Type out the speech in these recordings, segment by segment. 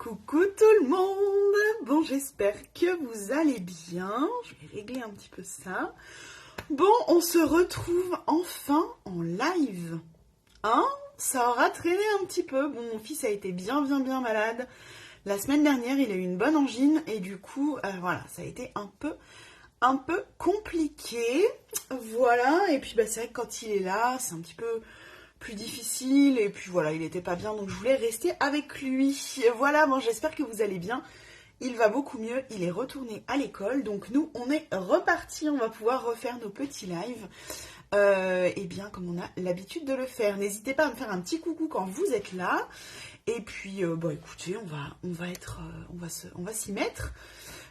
Coucou tout le monde. Bon, j'espère que vous allez bien. Je vais régler un petit peu ça. Bon, on se retrouve enfin en live. Hein? Ça aura traîné un petit peu. Bon, mon fils a été bien malade. La semaine dernière, il a eu une bonne angine et du coup, voilà, ça a été un peu compliqué. Voilà, et puis c'est vrai que quand il est là, c'est un petit peu plus difficile et puis voilà, il était pas bien donc je voulais rester avec lui. Voilà, bon, j'espère que vous allez bien. Il va beaucoup mieux, il est retourné à l'école, donc nous on est reparti, on va pouvoir refaire nos petits lives et bien comme on a l'habitude de le faire. N'hésitez pas à me faire un petit coucou quand vous êtes là et puis bon écoutez, on va s'y mettre.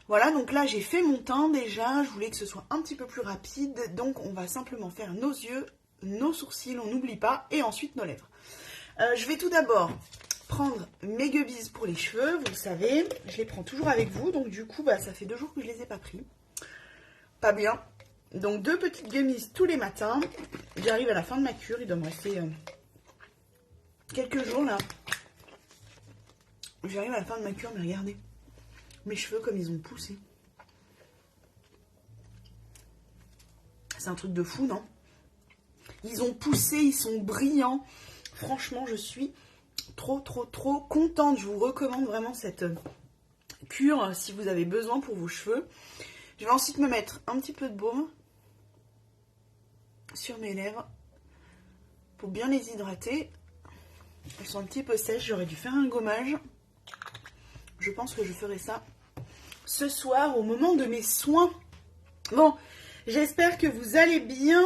Voilà, donc là j'ai fait mon teint déjà, je voulais que ce soit un petit peu plus rapide, donc on va simplement faire nos yeux, nos sourcils, on n'oublie pas, et ensuite nos lèvres. Je vais tout d'abord prendre mes gubbies pour les cheveux, vous le savez, je les prends toujours avec vous, donc du coup, ça fait 2 jours que je les ai pas pris. Pas bien. Donc 2 petites gummies tous les matins. J'arrive à la fin de ma cure, il doit me rester quelques jours là. J'arrive à la fin de ma cure, mais regardez, mes cheveux comme ils ont poussé. C'est un truc de fou, non ? Ils ont poussé, ils sont brillants. Franchement, je suis trop contente. Je vous recommande vraiment cette cure si vous avez besoin pour vos cheveux. Je vais ensuite me mettre un petit peu de baume sur mes lèvres pour bien les hydrater. Elles sont un petit peu sèches, j'aurais dû faire un gommage. Je pense que je ferai ça ce soir au moment de mes soins. Bon, j'espère que vous allez bien.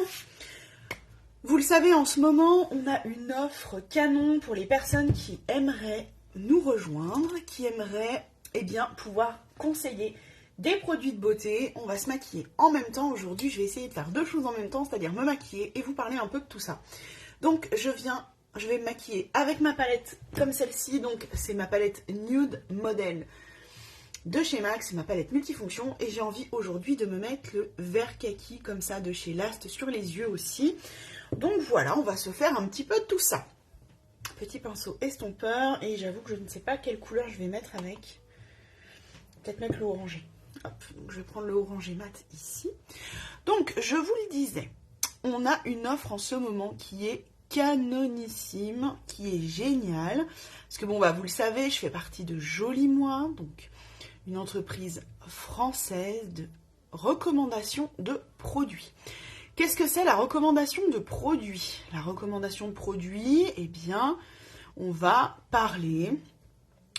Vous le savez, en ce moment, on a une offre canon pour les personnes qui aimeraient nous rejoindre, qui aimeraient pouvoir conseiller des produits de beauté. On va se maquiller en même temps. Aujourd'hui, je vais essayer de faire 2 choses en même temps, c'est-à-dire me maquiller et vous parler un peu de tout ça. Donc, je vais me maquiller avec ma palette comme celle-ci. Donc, c'est ma palette Nude Model de chez MAC, c'est ma palette multifonction. Et j'ai envie aujourd'hui de me mettre le vert kaki comme ça de chez Last sur les yeux aussi. Donc voilà, on va se faire un petit peu de tout ça. Petit pinceau estompeur, et j'avoue que je ne sais pas quelle couleur je vais mettre avec. Peut-être mettre le orangé. Hop, donc je vais prendre le orangé mat ici. Donc, je vous le disais, on a une offre en ce moment qui est canonissime, qui est géniale. Parce que bon, vous le savez, je fais partie de Joli Moi, donc une entreprise française de recommandation de produits. Qu'est-ce que c'est la recommandation de produits? La recommandation de produits, on va parler,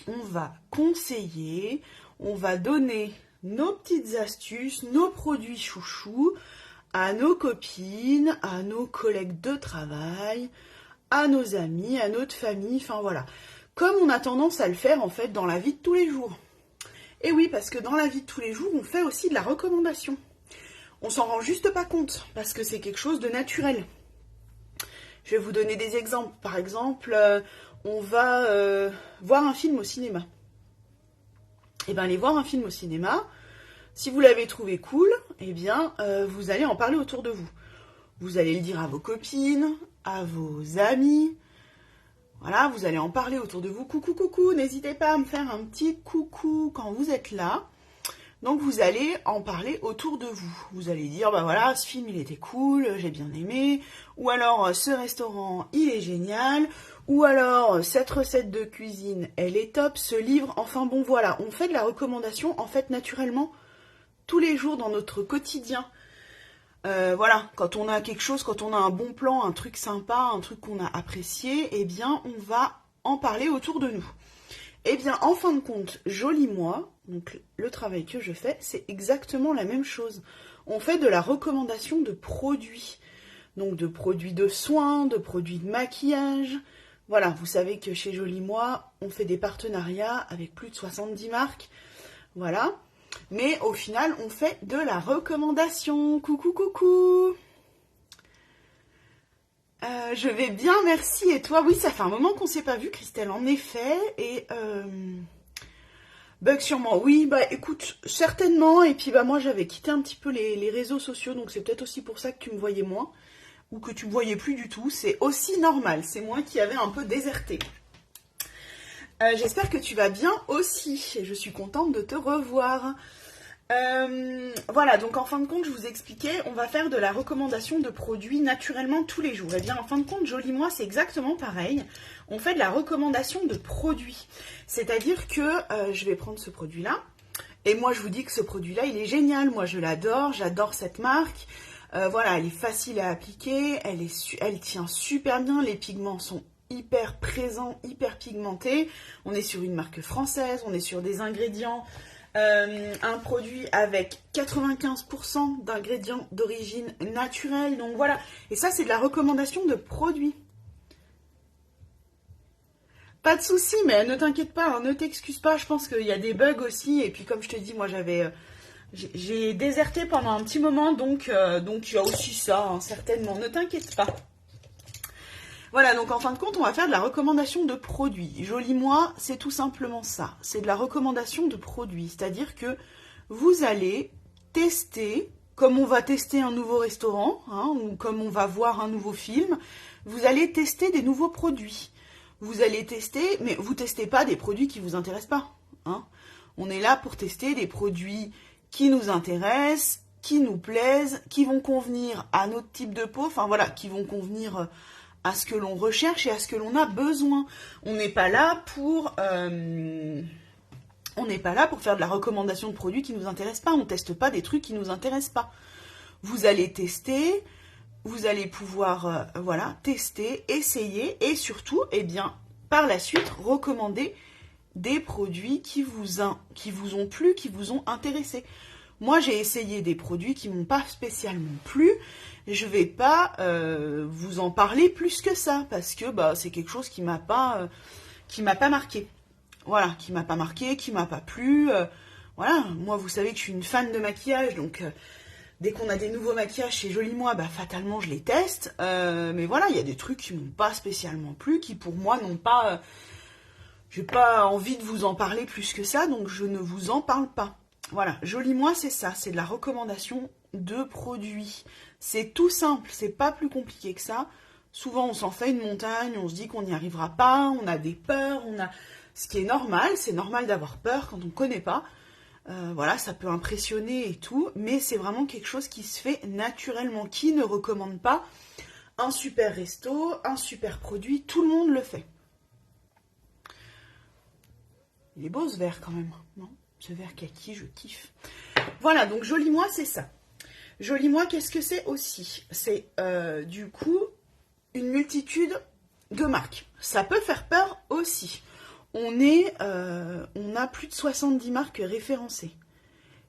on va conseiller, on va donner nos petites astuces, nos produits chouchous à nos copines, à nos collègues de travail, à nos amis, à notre famille, enfin voilà. Comme on a tendance à le faire en fait dans la vie de tous les jours. Et oui, parce que dans la vie de tous les jours, on fait aussi de la recommandation. On s'en rend juste pas compte, parce que c'est quelque chose de naturel. Je vais vous donner des exemples. Par exemple, on va voir un film au cinéma. Aller voir un film au cinéma, si vous l'avez trouvé cool, vous allez en parler autour de vous. Vous allez le dire à vos copines, à vos amis. Voilà, vous allez en parler autour de vous. Coucou, n'hésitez pas à me faire un petit coucou quand vous êtes là. Donc vous allez en parler autour de vous. Vous allez dire, voilà, ce film il était cool, j'ai bien aimé. Ou alors, ce restaurant il est génial. Ou alors, cette recette de cuisine elle est top, ce livre, enfin bon voilà. On fait de la recommandation en fait naturellement tous les jours dans notre quotidien. Voilà, quand on a quelque chose, quand on a un bon plan, un truc sympa, un truc qu'on a apprécié, on va en parler autour de nous. En fin de compte, Joli Moi, donc le travail que je fais, c'est exactement la même chose. On fait de la recommandation de produits. Donc de produits de soins, de produits de maquillage. Voilà, vous savez que chez Joli Moi, on fait des partenariats avec plus de 70 marques. Voilà. Mais au final, on fait de la recommandation. Coucou. Je vais bien, merci. Et toi? Oui, ça fait un moment qu'on ne s'est pas vu, Christelle, en effet. Et bug sur moi. Oui, écoute, certainement. Et puis moi, j'avais quitté un petit peu les réseaux sociaux, donc c'est peut-être aussi pour ça que tu me voyais moins ou que tu me voyais plus du tout. C'est aussi normal. C'est moi qui avais un peu déserté. J'espère que tu vas bien aussi. Et je suis contente de te revoir. Voilà, donc en fin de compte, je vous expliquais, on va faire de la recommandation de produits naturellement tous les jours. Et bien, en fin de compte, Joli Moi, c'est exactement pareil. On fait de la recommandation de produits. C'est-à-dire que je vais prendre ce produit-là. Et moi, je vous dis que ce produit-là, il est génial. Moi, je l'adore. J'adore cette marque. Voilà, elle est facile à appliquer. Elle tient super bien. Les pigments sont hyper présents, hyper pigmentés. On est sur une marque française. On est sur des ingrédients... un produit avec 95% d'ingrédients d'origine naturelle. Donc voilà. Et ça, c'est de la recommandation de produits. Pas de souci, mais ne t'inquiète pas, hein, ne t'excuse pas. Je pense qu'il y a des bugs aussi. Et puis, comme je te dis, moi, j'ai déserté pendant un petit moment. Donc il y a aussi ça, hein, certainement. Ne t'inquiète pas. Voilà, donc en fin de compte, on va faire de la recommandation de produits. Joli Moi, c'est tout simplement ça. C'est de la recommandation de produits. C'est-à-dire que vous allez tester, comme on va tester un nouveau restaurant, hein, ou comme on va voir un nouveau film, vous allez tester des nouveaux produits. Vous allez tester, mais vous ne testez pas des produits qui ne vous intéressent pas. Hein. On est là pour tester des produits qui nous intéressent, qui nous plaisent, qui vont convenir à notre type de peau, enfin voilà, qui vont convenir... à ce que l'on recherche et à ce que l'on a besoin. On n'est pas là pour faire de la recommandation de produits qui ne nous intéressent pas. On ne teste pas des trucs qui ne nous intéressent pas. Vous allez tester, vous allez pouvoir voilà, tester, essayer et surtout, eh bien, par la suite, recommander des produits qui vous ont plu, qui vous ont intéressé. Moi, j'ai essayé des produits qui ne m'ont pas spécialement plu. Je ne vais pas vous en parler plus que ça, parce que c'est quelque chose qui m'a pas marqué. Voilà, qui m'a pas marqué, qui m'a pas plu. Voilà, moi, vous savez que je suis une fan de maquillage, donc dès qu'on a des nouveaux maquillages chez Joli Moi, fatalement, je les teste. Mais voilà, il y a des trucs qui m'ont pas spécialement plu, qui pour moi n'ont pas... j'ai pas envie de vous en parler plus que ça, donc je ne vous en parle pas. Voilà, Joli Moi, c'est ça, c'est de la recommandation de produits. C'est tout simple, c'est pas plus compliqué que ça. Souvent, on s'en fait une montagne, on se dit qu'on n'y arrivera pas, on a des peurs, ce qui est normal, c'est normal d'avoir peur quand on ne connaît pas. Voilà, ça peut impressionner et tout, mais c'est vraiment quelque chose qui se fait naturellement. Qui ne recommande pas un super resto, un super produit, tout le monde le fait. Il est beau ce verre quand même, non ? Ce verre kaki, je kiffe. Voilà, donc Joli Moi, c'est ça. Joli Moi, qu'est-ce que c'est aussi? C'est du coup une multitude de marques. Ça peut faire peur aussi. On a plus de 70 marques référencées.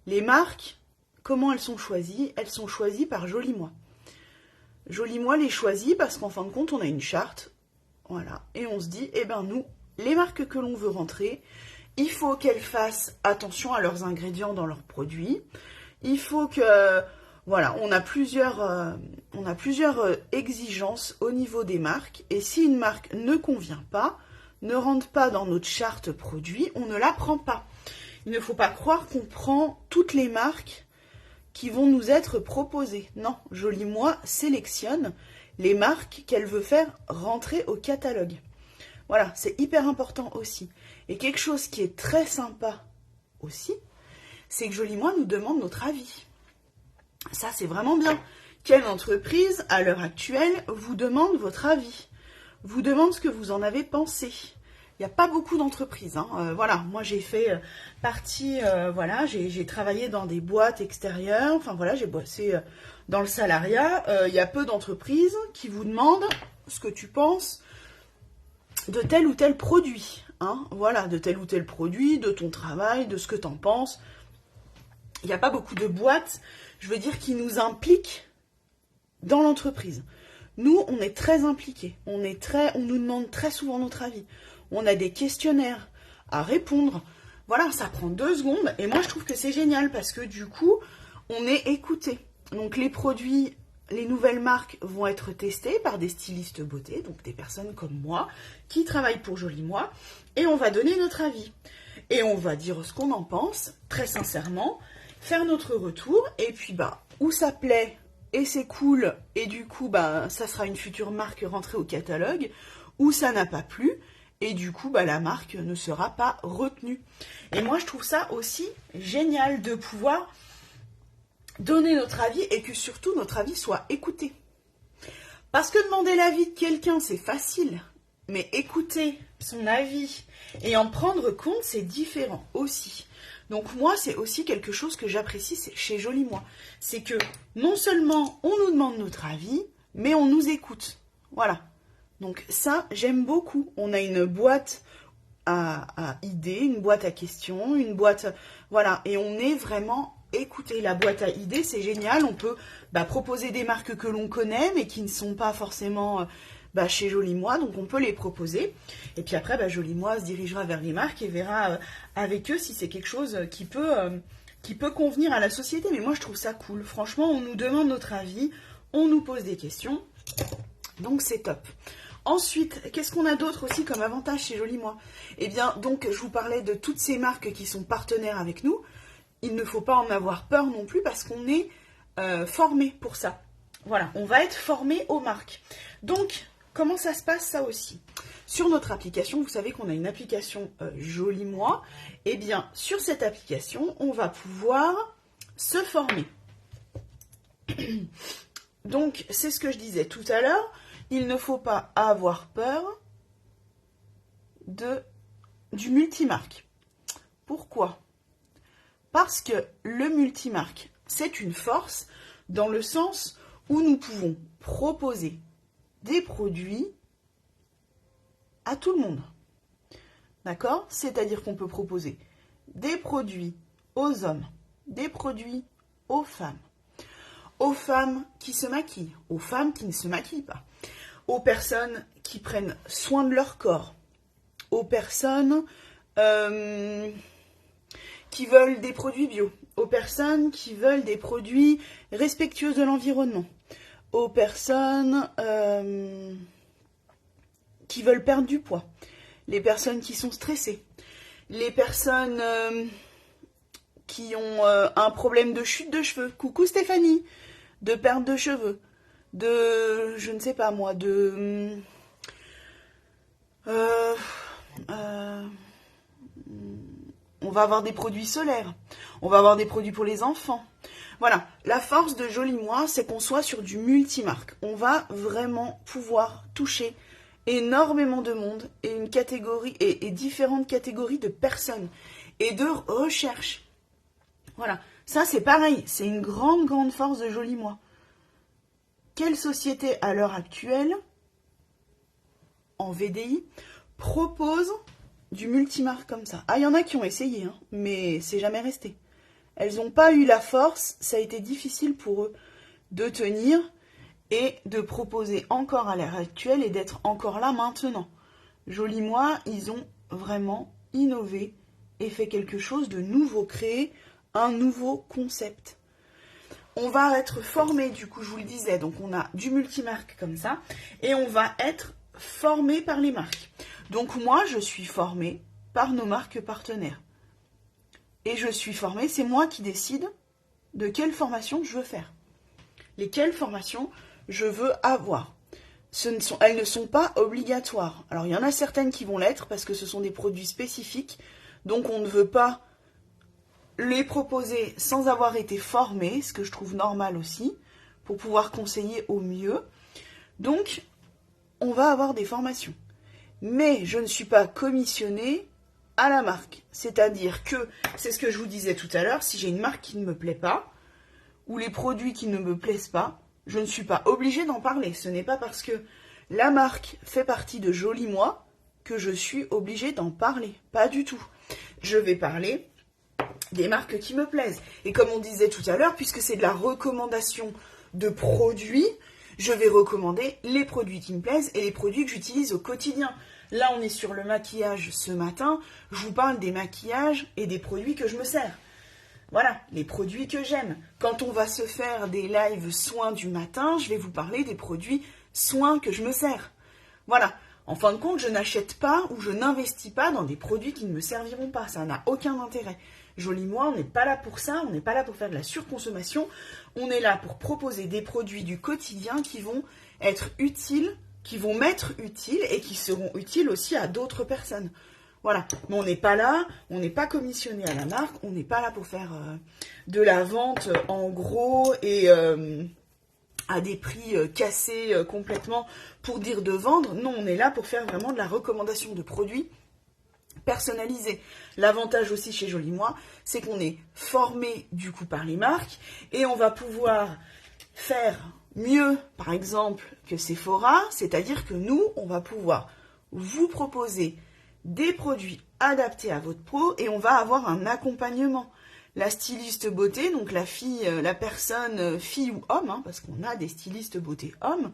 Les marques, comment elles sont choisies? Elles sont choisies par Joli Moi. Joli Moi les choisit parce qu'en fin de compte, on a une charte. Voilà. Et on se dit, eh ben nous, les marques que l'on veut rentrer, il faut qu'elles fassent attention à leurs ingrédients dans leurs produits. Il faut que... Voilà, on a plusieurs exigences au niveau des marques. Et si une marque ne convient pas, ne rentre pas dans notre charte produit, on ne la prend pas. Il ne faut pas croire qu'on prend toutes les marques qui vont nous être proposées. Non, Joli Moi sélectionne les marques qu'elle veut faire rentrer au catalogue. Voilà, c'est hyper important aussi. Et quelque chose qui est très sympa aussi, c'est que Joli Moi nous demande notre avis. Ça, c'est vraiment bien. Quelle entreprise, à l'heure actuelle, vous demande votre avis? Vous demande ce que vous en avez pensé? Il n'y a pas beaucoup d'entreprises. Hein. Voilà, moi j'ai fait partie, voilà, j'ai travaillé dans des boîtes extérieures. Enfin voilà, j'ai bossé dans le salariat. Il y a peu d'entreprises qui vous demandent ce que tu penses de tel ou tel produit. Hein. Voilà, de tel ou tel produit, de ton travail, de ce que tu en penses. Il n'y a pas beaucoup de boîtes, je veux dire, qui nous impliquent dans l'entreprise. Nous, on est très impliqués. On nous demande très souvent notre avis. On a des questionnaires à répondre. Voilà, ça prend 2 secondes. Et moi, je trouve que c'est génial parce que du coup, on est écouté. Donc, les produits, les nouvelles marques vont être testées par des stylistes beauté, donc des personnes comme moi, qui travaillent pour Joli Moi. Et on va donner notre avis. Et on va dire ce qu'on en pense, très sincèrement, faire notre retour. Et puis, où ça plaît et c'est cool, et du coup, ça sera une future marque rentrée au catalogue, où ça n'a pas plu, et du coup, bah, la marque ne sera pas retenue. Et moi, je trouve ça aussi génial de pouvoir donner notre avis et que surtout notre avis soit écouté. Parce que demander l'avis de quelqu'un, c'est facile, mais écouter son avis et en prendre compte, c'est différent aussi. Donc moi, c'est aussi quelque chose que j'apprécie chez Joli Moi. C'est que non seulement on nous demande notre avis, mais on nous écoute. Voilà. Donc ça, j'aime beaucoup. On a une boîte à idées, une boîte à questions, une boîte... Voilà, et on est vraiment écouté. La boîte à idées, c'est génial. On peut proposer des marques que l'on connaît, mais qui ne sont pas forcément chez Joli Moi, donc on peut les proposer. Et puis après, Joli Moi se dirigera vers les marques et verra avec eux si c'est quelque chose qui peut convenir à la société. Mais moi, je trouve ça cool. Franchement, on nous demande notre avis, on nous pose des questions, donc c'est top. Ensuite, qu'est-ce qu'on a d'autre aussi comme avantage chez Joli Moi? Eh bien, donc, je vous parlais de toutes ces marques qui sont partenaires avec nous. Il ne faut pas en avoir peur non plus parce qu'on est formé pour ça. Voilà, on va être formé aux marques. Donc, comment ça se passe ça aussi? Sur notre application, vous savez qu'on a une application Joli Moi. Eh bien, sur cette application, on va pouvoir se former. Donc, c'est ce que je disais tout à l'heure. Il ne faut pas avoir peur du multimarque. Pourquoi? Parce que le multimarque, c'est une force dans le sens où nous pouvons proposer des produits à tout le monde. D'accord? C'est-à-dire qu'on peut proposer des produits aux hommes, des produits aux femmes qui se maquillent, aux femmes qui ne se maquillent pas, aux personnes qui prennent soin de leur corps, aux personnes qui veulent des produits bio, aux personnes qui veulent des produits respectueux de l'environnement, aux personnes qui veulent perdre du poids, les personnes qui sont stressées, les personnes qui ont un problème de chute de cheveux, coucou Stéphanie, de perte de cheveux, de, je ne sais pas moi, de... on va avoir des produits solaires, on va avoir des produits pour les enfants. Voilà, la force de Joli Moi, c'est qu'on soit sur du multimarque. On va vraiment pouvoir toucher énormément de monde et une catégorie et différentes catégories de personnes et de recherche. Voilà, ça c'est pareil, c'est une grande force de Joli Moi. Quelle société à l'heure actuelle, en VDI, propose du multimarque comme ça? Ah, il y en a qui ont essayé, hein, mais c'est jamais resté. Elles n'ont pas eu la force, ça a été difficile pour eux de tenir et de proposer encore à l'heure actuelle et d'être encore là maintenant. Joli Moi, ils ont vraiment innové et fait quelque chose de nouveau, créé un nouveau concept. On va être formé, du coup, je vous le disais, donc on a du multimarque comme ça, et on va être formé par les marques. Donc moi, je suis formée par nos marques partenaires. Et je suis formée, c'est moi qui décide de quelle formation je veux faire. Lesquelles formations je veux avoir. Elles ne sont pas obligatoires. Alors, il y en a certaines qui vont l'être parce que ce sont des produits spécifiques. Donc, on ne veut pas les proposer sans avoir été formé, ce que je trouve normal aussi, pour pouvoir conseiller au mieux. Donc, on va avoir des formations. Mais je ne suis pas commissionnée à la marque. C'est-à-dire que, c'est ce que je vous disais tout à l'heure, si j'ai une marque qui ne me plaît pas, ou les produits qui ne me plaisent pas, je ne suis pas obligée d'en parler. Ce n'est pas parce que la marque fait partie de Joli Moi que je suis obligée d'en parler. Pas du tout. Je vais parler des marques qui me plaisent. Et comme on disait tout à l'heure, puisque c'est de la recommandation de produits, je vais recommander les produits qui me plaisent et les produits que j'utilise au quotidien. Là, on est sur le maquillage ce matin. Je vous parle des maquillages et des produits que je me sers. Voilà, les produits que j'aime. Quand on va se faire des lives soins du matin, je vais vous parler des produits soins que je me sers. Voilà, en fin de compte, je n'achète pas ou je n'investis pas dans des produits qui ne me serviront pas. Ça n'a aucun intérêt. Joli Moi, on n'est pas là pour ça, on n'est pas là pour faire de la surconsommation. On est là pour proposer des produits du quotidien qui vont être utiles qui vont m'être utiles et qui seront utiles aussi à d'autres personnes. Voilà, mais on n'est pas là, on n'est pas commissionné à la marque, on n'est pas là pour faire de la vente en gros et à des prix cassés complètement pour dire de vendre. Non, on est là pour faire vraiment de la recommandation de produits personnalisés. L'avantage aussi chez Joli Moi, c'est qu'on est formé du coup par les marques et on va pouvoir faire mieux, par exemple, que Sephora, c'est-à-dire que nous, on va pouvoir vous proposer des produits adaptés à votre peau et on va avoir un accompagnement. La styliste beauté, donc la fille, la personne, fille ou homme, hein, parce qu'on a des stylistes beauté hommes,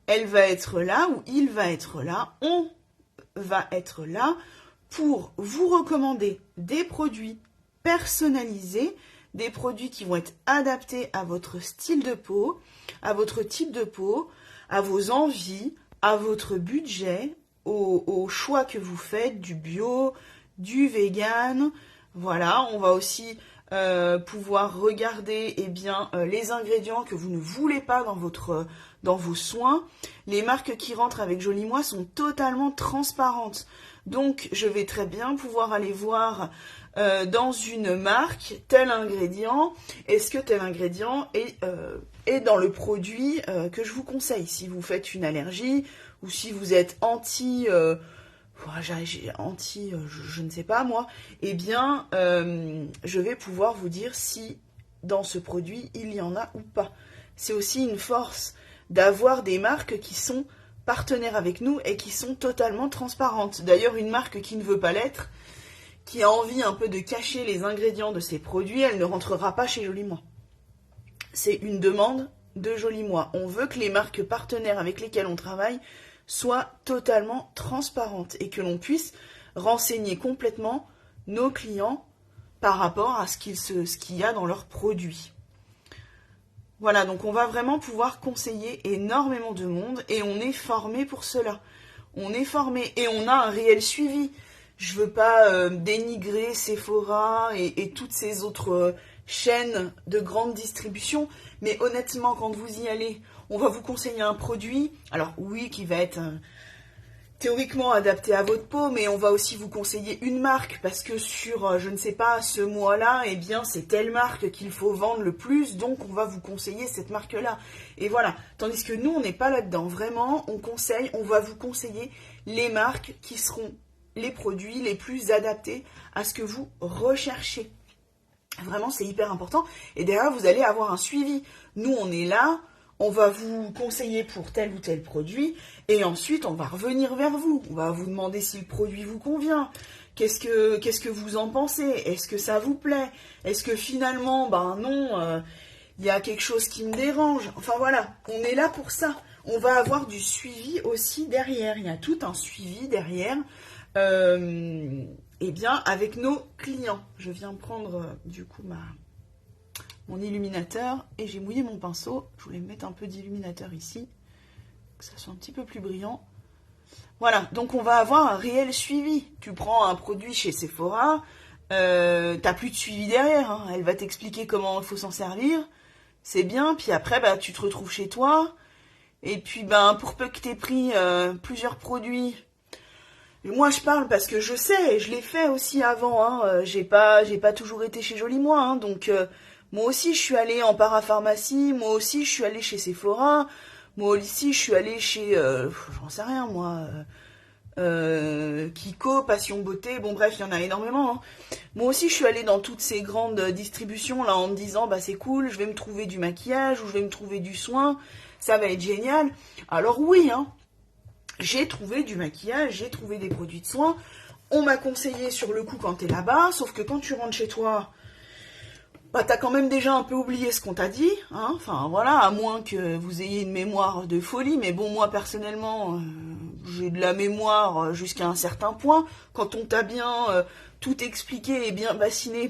elle va être là ou il va être là, on va être là pour vous recommander des produits personnalisés, des produits qui vont être adaptés à votre style de peau, à votre type de peau, à vos envies, à votre budget, au choix que vous faites, du bio, du vegan. Voilà, on va aussi pouvoir regarder les ingrédients que vous ne voulez pas dans vos soins. Les marques qui rentrent avec Joli Moi sont totalement transparentes. Donc, je vais très bien pouvoir aller voir dans une marque tel ingrédient. Est-ce que tel ingrédient est dans le produit que je vous conseille? Si vous faites une allergie ou si vous êtes anti, je ne sais pas moi, eh bien, je vais pouvoir vous dire si dans ce produit, il y en a ou pas. C'est aussi une force d'avoir des marques qui sont partenaires avec nous et qui sont totalement transparentes. D'ailleurs, une marque qui ne veut pas l'être, qui a envie un peu de cacher les ingrédients de ses produits, elle ne rentrera pas chez Joli Moi. C'est une demande de Joli Moi. On veut que les marques partenaires avec lesquelles on travaille soient totalement transparentes et que l'on puisse renseigner complètement nos clients par rapport à ce qu'il y a dans leurs produits. Voilà, donc on va vraiment pouvoir conseiller énormément de monde et on est formé pour cela. On est formé et on a un réel suivi. Je veux pas dénigrer Sephora et toutes ces autres chaînes de grande distribution, mais honnêtement, quand vous y allez, on va vous conseiller un produit, alors oui, qui va être théoriquement adapté à votre peau, mais on va aussi vous conseiller une marque, parce que sur, je ne sais pas, ce mois-là, eh bien, c'est telle marque qu'il faut vendre le plus, donc on va vous conseiller cette marque-là. Et voilà, tandis que nous, on n'est pas là-dedans. Vraiment, on va vous conseiller les marques qui seront les produits les plus adaptés à ce que vous recherchez. Vraiment, c'est hyper important. Et derrière, vous allez avoir un suivi. Nous, on est là, on va vous conseiller pour tel ou tel produit, et ensuite, on va revenir vers vous. On va vous demander si le produit vous convient. Qu'est-ce que vous en pensez? Est-ce que ça vous plaît? Est-ce que finalement, non, il y a quelque chose qui me dérange? Enfin voilà, on est là pour ça. On va avoir du suivi aussi derrière. Il y a tout un suivi derrière. Avec nos clients. Je viens prendre du coup mon illuminateur et j'ai mouillé mon pinceau. Je voulais mettre un peu d'illuminateur ici, que ça soit un petit peu plus brillant. Voilà, donc on va avoir un réel suivi. Tu prends un produit chez Sephora, t'as plus de suivi derrière, hein. Elle va t'expliquer comment il faut s'en servir. C'est bien, puis après tu te retrouves chez toi. Et puis pour peu que t'aies pris plusieurs produits. Moi, je parle parce que je sais, je l'ai fait aussi avant. Hein. J'ai pas toujours été chez Joli Moi. Hein. Donc, moi aussi, je suis allée en parapharmacie. Moi aussi, je suis allée chez Sephora. Moi aussi, je suis allée chez, j'en sais rien, moi, Kiko, Passion Beauté. Bon, bref, il y en a énormément. Hein. Moi aussi, je suis allée dans toutes ces grandes distributions là en me disant, c'est cool, je vais me trouver du maquillage ou je vais me trouver du soin. Ça va être génial. Alors oui, hein. J'ai trouvé du maquillage, j'ai trouvé des produits de soins. On m'a conseillé sur le coup quand t'es là-bas, sauf que quand tu rentres chez toi, t'as quand même déjà un peu oublié ce qu'on t'a dit. Hein. Enfin voilà, à moins que vous ayez une mémoire de folie. Mais bon, moi personnellement, j'ai de la mémoire jusqu'à un certain point. Quand on t'a bien tout expliqué et bien bassiné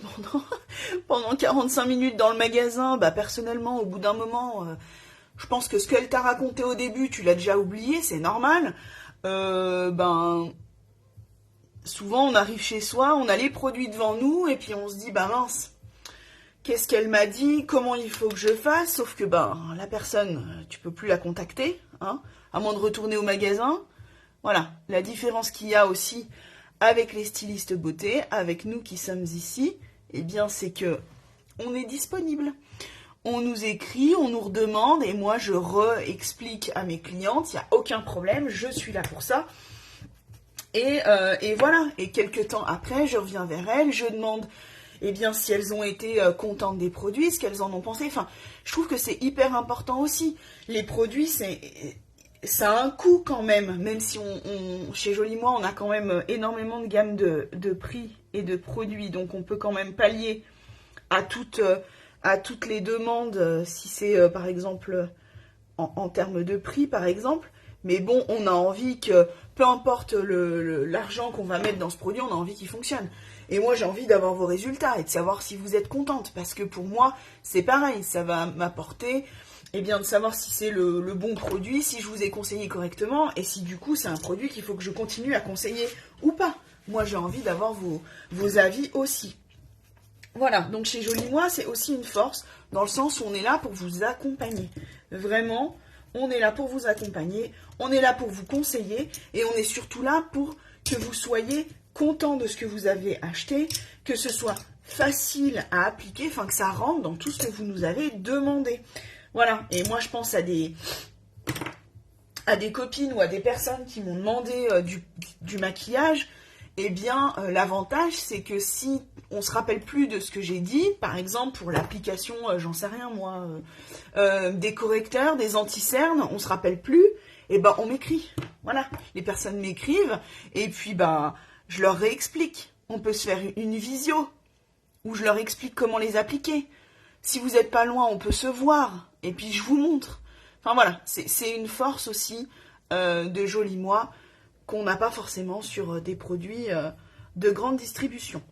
pendant 45 minutes dans le magasin, personnellement, au bout d'un moment... je pense que ce qu'elle t'a raconté au début, tu l'as déjà oublié, c'est normal. Souvent, on arrive chez soi, on a les produits devant nous, et puis on se dit, mince, qu'est-ce qu'elle m'a dit? Comment il faut que je fasse? Sauf que, la personne, tu peux plus la contacter, hein, à moins de retourner au magasin. Voilà, la différence qu'il y a aussi avec les stylistes beauté, avec nous qui sommes ici, eh bien c'est que on est disponible. On nous écrit, on nous redemande, et moi je re-explique à mes clientes, il n'y a aucun problème, je suis là pour ça. Et voilà, et quelques temps après, je reviens vers elles, je demande eh bien, si elles ont été contentes des produits, ce qu'elles en ont pensé. Enfin, je trouve que c'est hyper important aussi. Les produits, ça a un coût quand même si chez Jolie Moi, on a quand même énormément de gamme de prix et de produits, donc on peut quand même pallier à toutes les demandes, si c'est par exemple en termes de prix par exemple. Mais bon, on a envie que, peu importe l'argent qu'on va mettre dans ce produit, on a envie qu'il fonctionne. Et moi, j'ai envie d'avoir vos résultats et de savoir si vous êtes contente. Parce que pour moi, c'est pareil, ça va m'apporter eh bien, de savoir si c'est le bon produit, si je vous ai conseillé correctement, et si du coup, c'est un produit qu'il faut que je continue à conseiller ou pas. Moi, j'ai envie d'avoir vos avis aussi. Voilà, donc chez Jolie Moi, c'est aussi une force, dans le sens où on est là pour vous accompagner. Vraiment, on est là pour vous accompagner, on est là pour vous conseiller, et on est surtout là pour que vous soyez content de ce que vous avez acheté, que ce soit facile à appliquer, enfin que ça rentre dans tout ce que vous nous avez demandé. Voilà, et moi je pense à des copines ou à des personnes qui m'ont demandé du maquillage. Eh bien, l'avantage, c'est que si on se rappelle plus de ce que j'ai dit, par exemple pour l'application, j'en sais rien moi, des correcteurs, des anti-cernes, on se rappelle plus, et ben on m'écrit. Voilà, les personnes m'écrivent, et puis ben je leur réexplique. On peut se faire une visio, où je leur explique comment les appliquer. Si vous n'êtes pas loin, on peut se voir, et puis je vous montre. Enfin voilà, c'est une force aussi de Jolie Moi, qu'on n'a pas forcément sur des produits de grande distribution.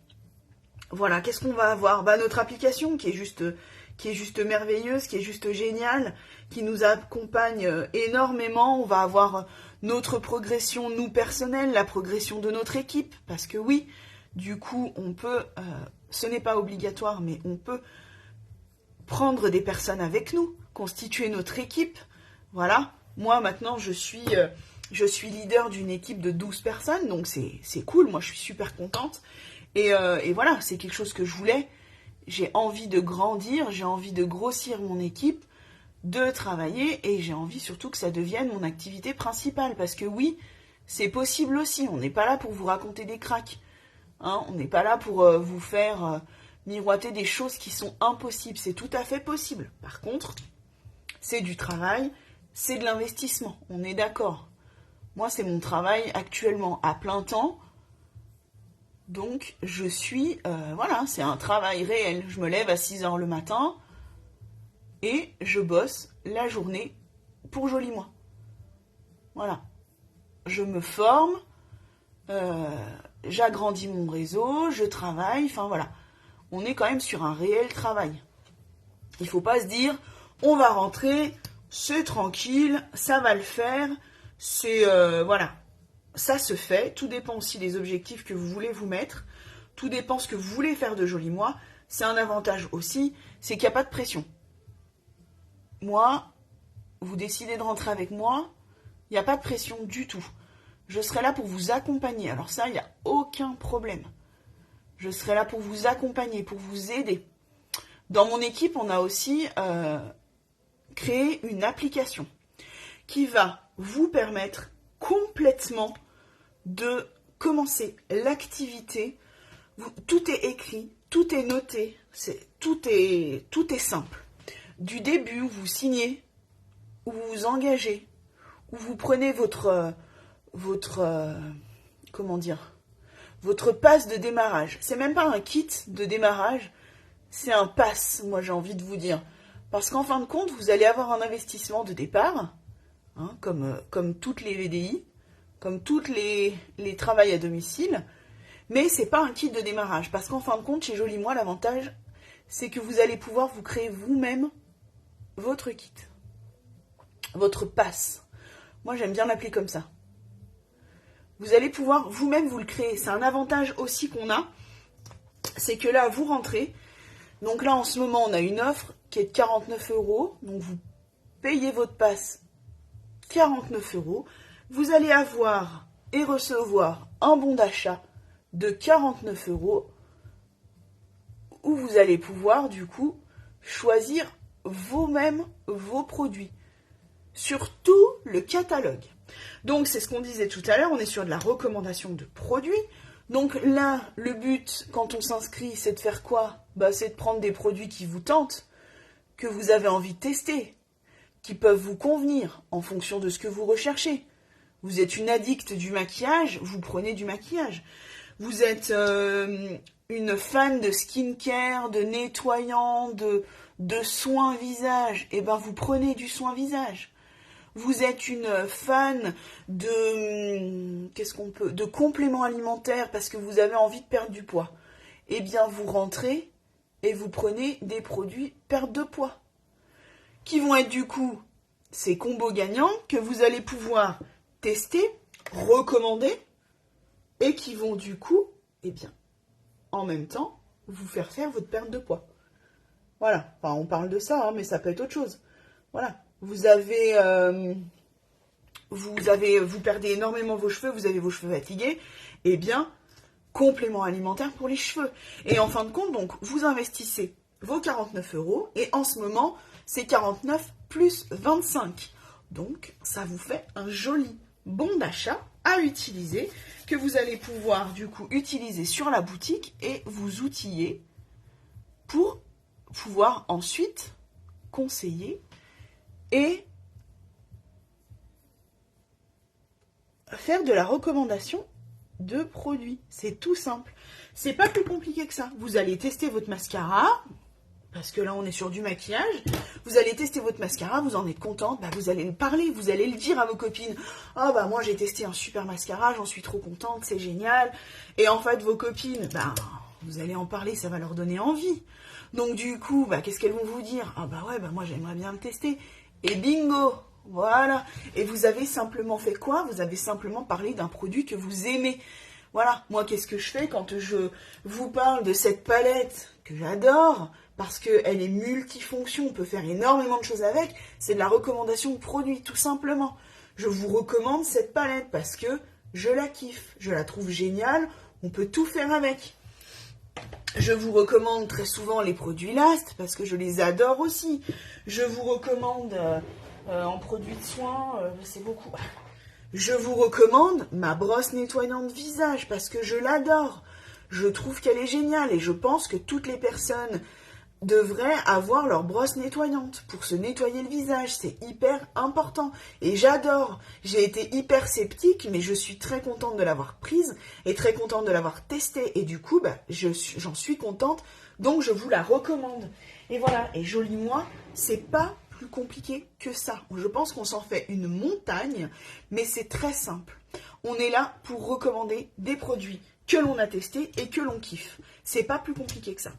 Voilà, qu'est-ce qu'on va avoir? Bah, notre application qui est juste merveilleuse, qui est juste géniale, qui nous accompagne énormément. On va avoir notre progression, nous, personnelle, la progression de notre équipe. Parce que oui, du coup, on peut, ce n'est pas obligatoire, mais on peut prendre des personnes avec nous, constituer notre équipe. Voilà, moi maintenant, je suis leader d'une équipe de 12 personnes, donc c'est cool, moi je suis super contente. Et voilà, c'est quelque chose que je voulais. J'ai envie de grandir, j'ai envie de grossir mon équipe, de travailler, et j'ai envie surtout que ça devienne mon activité principale. Parce que oui, c'est possible aussi, on n'est pas là pour vous raconter des cracks. Hein, on n'est pas là pour vous faire miroiter des choses qui sont impossibles. C'est tout à fait possible. Par contre, c'est du travail, c'est de l'investissement, on est d'accord. Moi, c'est mon travail actuellement à plein temps. Donc, je suis... voilà, c'est un travail réel. Je me lève à 6h le matin et je bosse la journée pour Jolie Moi. Voilà. Je me forme, j'agrandis mon réseau, je travaille, enfin voilà. On est quand même sur un réel travail. Il ne faut pas se dire, on va rentrer, c'est tranquille, ça va le faire, c'est... voilà. Ça se fait, tout dépend aussi des objectifs que vous voulez vous mettre, tout dépend ce que vous voulez faire de Jolie Moi. C'est un avantage aussi, c'est qu'il n'y a pas de pression. Moi, vous décidez de rentrer avec moi, il n'y a pas de pression du tout. Je serai là pour vous accompagner, alors ça, il n'y a aucun problème. Je serai là pour vous accompagner, pour vous aider. Dans mon équipe, on a aussi créé une application qui va vous permettre complètement de commencer l'activité. Tout est écrit, tout est noté, tout est simple. Du début où vous signez, où vous vous engagez, où vous prenez votre pass de démarrage. C'est même pas un kit de démarrage, c'est un pass, moi j'ai envie de vous dire. Parce qu'en fin de compte, vous allez avoir un investissement de départ, hein, comme toutes les VDI, comme toutes les travails à domicile, mais c'est pas un kit de démarrage, parce qu'en fin de compte, chez Jolie Moi, l'avantage, c'est que vous allez pouvoir vous créer vous-même votre kit, votre pass. Moi, j'aime bien l'appeler comme ça. Vous allez pouvoir vous-même vous le créer. C'est un avantage aussi qu'on a, c'est que là, vous rentrez. Donc là, en ce moment, on a une offre qui est de 49 €, donc vous payez votre pass 49 €, vous allez avoir et recevoir un bon d'achat de 49 € où vous allez pouvoir du coup choisir vous-même vos produits sur tout le catalogue. Donc c'est ce qu'on disait tout à l'heure, on est sur de la recommandation de produits. Donc là, le but quand on s'inscrit, c'est de faire quoi? C'est de prendre des produits qui vous tentent, que vous avez envie de tester, qui peuvent vous convenir en fonction de ce que vous recherchez. Vous êtes une addicte du maquillage, vous prenez du maquillage. Vous êtes une fan de skincare, de nettoyant, de soins visage, et ben vous prenez du soin visage. Vous êtes une fan de compléments alimentaires parce que vous avez envie de perdre du poids. Eh bien, vous rentrez et vous prenez des produits perte de poids. Qui vont être du coup ces combos gagnants que vous allez pouvoir tester, recommander et qui vont du coup, eh bien, en même temps, vous faire votre perte de poids. Voilà, enfin, on parle de ça, mais ça peut être autre chose. Voilà. Vous perdez énormément vos cheveux, vous avez vos cheveux fatigués, eh bien, complément alimentaire pour les cheveux. Et en fin de compte, donc, vous investissez vos 49 € et en ce moment, c'est 49 plus 25. Donc, ça vous fait un joli bon d'achat à utiliser que vous allez pouvoir, du coup, utiliser sur la boutique et vous outiller pour pouvoir ensuite conseiller et faire de la recommandation de produits. C'est tout simple. C'est pas plus compliqué que ça. Vous allez tester votre mascara, parce que là on est sur du maquillage. Vous allez tester votre mascara, vous en êtes contente, vous allez le parler, vous allez le dire à vos copines. Moi j'ai testé un super mascara, j'en suis trop contente, c'est génial. Et en fait vos copines, vous allez en parler, ça va leur donner envie. Donc du coup, qu'est-ce qu'elles vont vous dire? Moi j'aimerais bien le tester. Et bingo, voilà. Et vous avez simplement fait quoi? Vous avez simplement parlé d'un produit que vous aimez. Voilà, moi qu'est-ce que je fais quand je vous parle de cette palette que j'adore, parce qu'elle est multifonction, on peut faire énormément de choses avec, c'est de la recommandation de produit, tout simplement. Je vous recommande cette palette parce que je la kiffe, je la trouve géniale, on peut tout faire avec. Je vous recommande très souvent les produits Last parce que je les adore aussi. Je vous recommande en produits de soins, c'est beaucoup. Je vous recommande ma brosse nettoyante visage parce que je l'adore. Je trouve qu'elle est géniale et je pense que toutes les personnes devraient avoir leur brosse nettoyante pour se nettoyer le visage. C'est hyper important et j'adore. J'ai été hyper sceptique mais je suis très contente de l'avoir prise et très contente de l'avoir testée et du coup j'en suis contente donc je vous la recommande. Et voilà, et joli moi, c'est pas plus compliqué que ça. Je pense qu'on s'en fait une montagne mais c'est très simple. On est là pour recommander des produits que l'on a testés et que l'on kiffe. C'est pas plus compliqué que ça.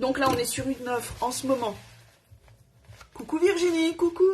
Donc là, on est sur une offre en ce moment. Coucou Virginie, coucou.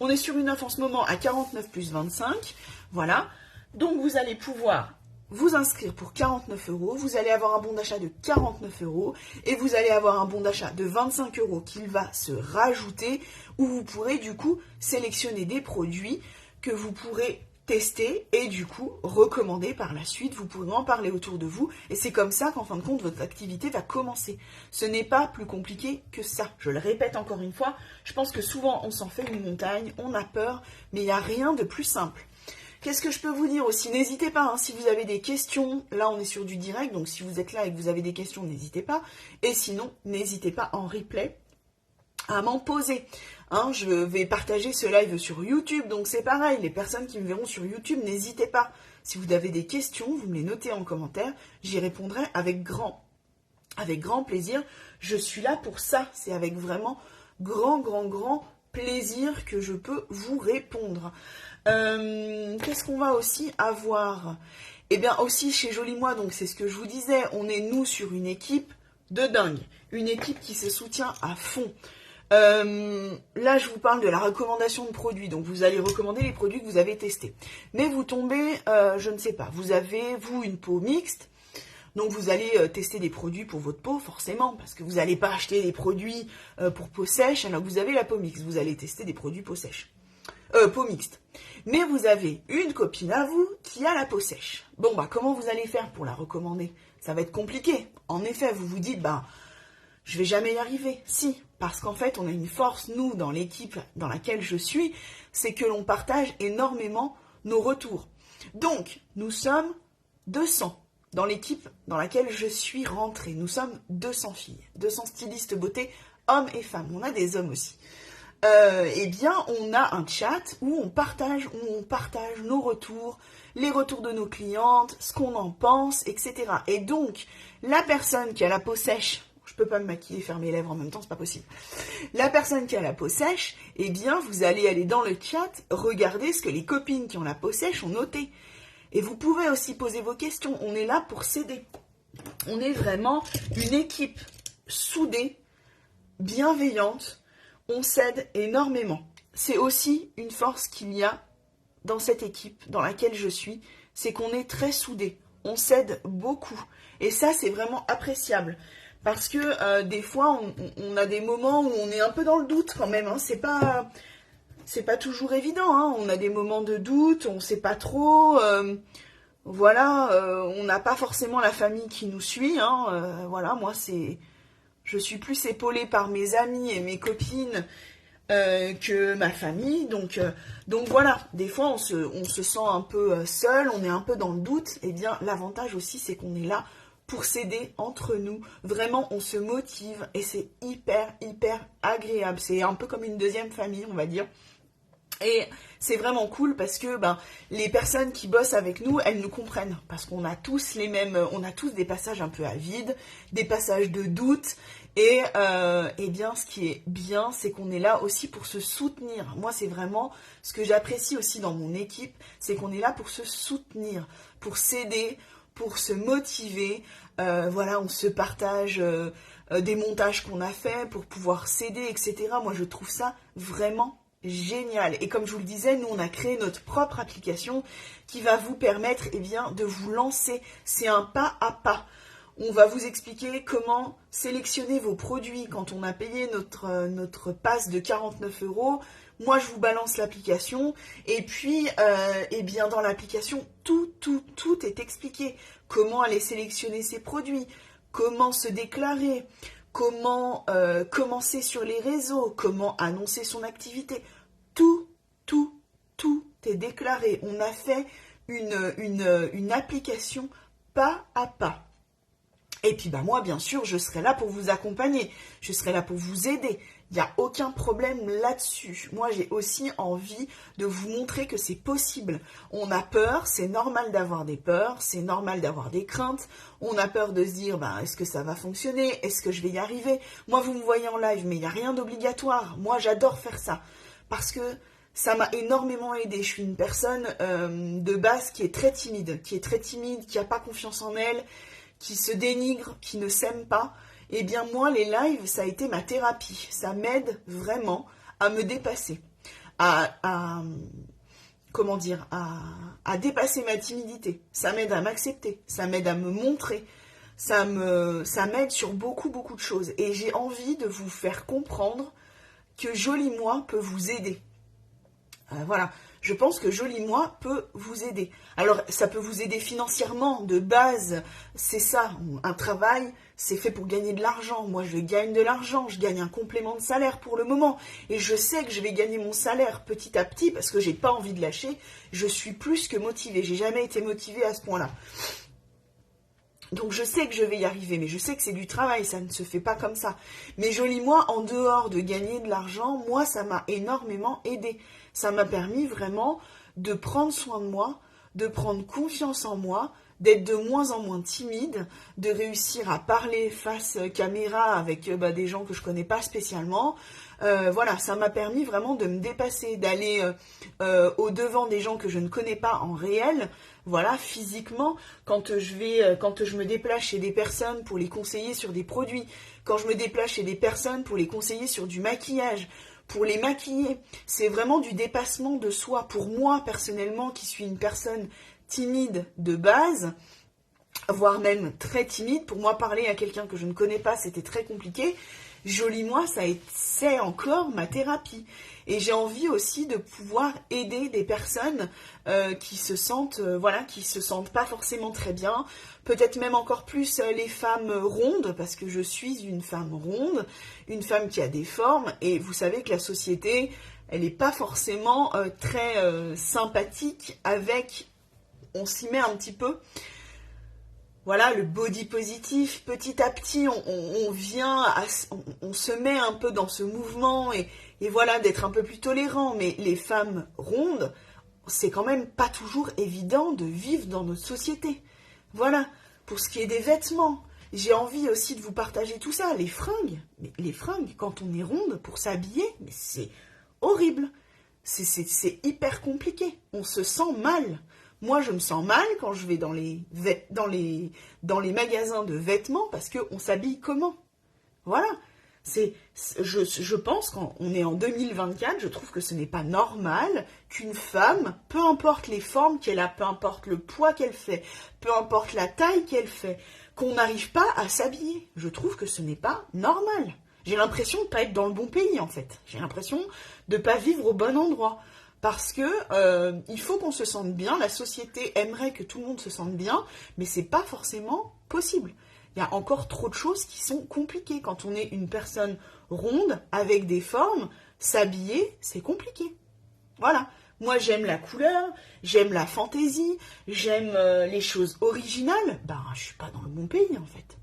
On est sur une offre en ce moment à 49 plus 25. Voilà. Donc vous allez pouvoir vous inscrire pour 49 €. Vous allez avoir un bon d'achat de 49 € et vous allez avoir un bon d'achat de 25 € qui va se rajouter où vous pourrez du coup sélectionner des produits que vous pourrez tester et du coup recommander par la suite, vous pourrez en parler autour de vous et c'est comme ça qu'en fin de compte votre activité va commencer. Ce n'est pas plus compliqué que ça, je le répète encore une fois, je pense que souvent on s'en fait une montagne, on a peur, mais il n'y a rien de plus simple. Qu'est-ce que je peux vous dire aussi? N'hésitez pas, si vous avez des questions, là on est sur du direct, donc si vous êtes là et que vous avez des questions, n'hésitez pas, et sinon n'hésitez pas en replay à m'en poser. Je vais partager ce live sur YouTube, donc c'est pareil, les personnes qui me verront sur YouTube, n'hésitez pas. Si vous avez des questions, vous me les notez en commentaire, j'y répondrai avec grand plaisir. Je suis là pour ça, c'est avec vraiment grand plaisir que je peux vous répondre. Qu'est-ce qu'on va aussi avoir? Eh bien aussi chez Joli Moi, donc c'est ce que je vous disais, on est nous sur une équipe de dingue, une équipe qui se soutient à fond. Là, je vous parle de la recommandation de produits. Donc, vous allez recommander les produits que vous avez testés. Mais vous tombez, je ne sais pas, vous avez, vous, une peau mixte. Donc, vous allez tester des produits pour votre peau, forcément, parce que vous n'allez pas acheter des produits pour peau sèche alors que vous avez la peau mixte. Vous allez tester des produits peau sèche. peau mixte. Mais vous avez une copine à vous qui a la peau sèche. Bon, bah, comment vous allez faire pour la recommander? Ça va être compliqué. En effet, vous vous dites, bah, je vais jamais y arriver. Si, parce qu'en fait, on a une force, nous, dans l'équipe dans laquelle je suis, c'est que l'on partage énormément nos retours. Donc, nous sommes 200 dans l'équipe dans laquelle je suis rentrée. Nous sommes 200 filles, 200 stylistes beauté, hommes et femmes. On a des hommes aussi. Eh bien, on a un chat où on partage nos retours, les retours de nos clientes, ce qu'on en pense, etc. Et donc, la personne qui a la peau sèche, je peux pas me maquiller, faire mes lèvres en même temps, c'est pas possible. La personne qui a la peau sèche, eh bien, vous allez aller dans le chat, regarder ce que les copines qui ont la peau sèche ont noté. Et vous pouvez aussi poser vos questions. On est là pour s'aider. On est vraiment une équipe soudée, bienveillante. On s'aide énormément. C'est aussi une force qu'il y a dans cette équipe dans laquelle je suis, c'est qu'on est très soudés. On s'aide beaucoup. Et ça, c'est vraiment appréciable. Parce que des fois, on a des moments où on est un peu dans le doute quand même. Hein. C'est pas toujours évident. Hein. On a des moments de doute, on ne sait pas trop. On n'a pas forcément la famille qui nous suit. Hein. Moi, je suis plus épaulée par mes amis et mes copines que ma famille. Donc voilà, des fois on se sent un peu seul, on est un peu dans le doute. Eh bien, l'avantage aussi, c'est qu'on est là pour s'aider entre nous. Vraiment, on se motive et c'est hyper, hyper agréable. C'est un peu comme une deuxième famille, on va dire. Et c'est vraiment cool parce que les personnes qui bossent avec nous, elles nous comprennent. Parce qu'on a tous on a tous des passages un peu à vide, des passages de doute. Et bien, ce qui est bien, c'est qu'on est là aussi pour se soutenir. Moi, c'est vraiment ce que j'apprécie aussi dans mon équipe, c'est qu'on est là pour se soutenir, pour s'aider, pour se motiver. On se partage des montages qu'on a faits pour pouvoir s'aider, etc. Moi, je trouve ça vraiment génial. Et comme je vous le disais, nous, on a créé notre propre application qui va vous permettre de vous lancer. C'est un pas à pas. On va vous expliquer comment sélectionner vos produits quand on a payé notre pass de 49 €. Moi, je vous balance l'application. Et puis, dans l'application, tout est expliqué. Comment aller sélectionner ses produits, comment se déclarer, comment commencer sur les réseaux, comment annoncer son activité. Tout est déclaré. On a fait une application pas à pas. Et puis moi, bien sûr, je serai là pour vous accompagner. Je serai là pour vous aider. Il n'y a aucun problème là-dessus. Moi, j'ai aussi envie de vous montrer que c'est possible. On a peur, c'est normal d'avoir des peurs, c'est normal d'avoir des craintes. On a peur de se dire, est-ce que ça va fonctionner? Est-ce que je vais y arriver? Moi, vous me voyez en live, mais il n'y a rien d'obligatoire. Moi, j'adore faire ça. Parce que ça m'a énormément aidée. Je suis une personne de base qui est très timide, qui n'a pas confiance en elle, qui se dénigre, qui ne s'aime pas. Eh bien moi, les lives, ça a été ma thérapie. Ça m'aide vraiment à me dépasser, à dépasser ma timidité. Ça m'aide à m'accepter, ça m'aide à me montrer, ça m'aide sur beaucoup de choses. Et j'ai envie de vous faire comprendre que Joli Moi peut vous aider. Je pense que Joli Moi peut vous aider. Alors, ça peut vous aider financièrement, de base, c'est ça, un travail, c'est fait pour gagner de l'argent. Moi, je gagne de l'argent, je gagne un complément de salaire pour le moment. Et je sais que je vais gagner mon salaire petit à petit parce que j'ai pas envie de lâcher. Je suis plus que motivée, j'ai jamais été motivée à ce point-là. Donc je sais que je vais y arriver, mais je sais que c'est du travail, ça ne se fait pas comme ça. Mais Joli Moi, en dehors de gagner de l'argent, moi, ça m'a énormément aidée. Ça m'a permis vraiment de prendre soin de moi, de prendre confiance en moi, d'être de moins en moins timide, de réussir à parler face caméra avec des gens que je connais pas spécialement. Ça m'a permis vraiment de me dépasser, d'aller au-devant des gens que je ne connais pas en réel. Physiquement, quand je me déplace chez des personnes pour les conseiller sur des produits, quand je me déplace chez des personnes pour les conseiller sur du maquillage, pour les maquiller, c'est vraiment du dépassement de soi. Pour moi, personnellement, qui suis une personne timide de base, voire même très timide. Pour moi, parler à quelqu'un que je ne connais pas, c'était très compliqué. Jolie moi, c'est encore ma thérapie. Et j'ai envie aussi de pouvoir aider des personnes qui se sentent, qui se sentent pas forcément très bien. Peut-être même encore plus les femmes rondes, parce que je suis une femme ronde, une femme qui a des formes. Et vous savez que la société, elle n'est pas forcément très sympathique avec... On s'y met un petit peu. Voilà, le body positif, petit à petit, on se met un peu dans ce mouvement et voilà, d'être un peu plus tolérant. Mais les femmes rondes, c'est quand même pas toujours évident de vivre dans notre société. Voilà, pour ce qui est des vêtements, j'ai envie aussi de vous partager tout ça. Les fringues, quand on est ronde, pour s'habiller, mais c'est horrible. C'est hyper compliqué. On se sent mal. Moi, je me sens mal quand je vais dans les magasins de vêtements parce qu'on s'habille comment? Voilà. Je pense qu'on est en 2024, je trouve que ce n'est pas normal qu'une femme, peu importe les formes qu'elle a, peu importe le poids qu'elle fait, peu importe la taille qu'elle fait, qu'on n'arrive pas à s'habiller. Je trouve que ce n'est pas normal. J'ai l'impression de ne pas être dans le bon pays, en fait. J'ai l'impression de ne pas vivre au bon endroit. Parce que il faut qu'on se sente bien, la société aimerait que tout le monde se sente bien, mais c'est pas forcément possible. Il y a encore trop de choses qui sont compliquées. Quand on est une personne ronde, avec des formes, s'habiller, c'est compliqué. Voilà. Moi, j'aime la couleur, j'aime la fantaisie, j'aime les choses originales. Ben, je suis pas dans le bon pays, en fait.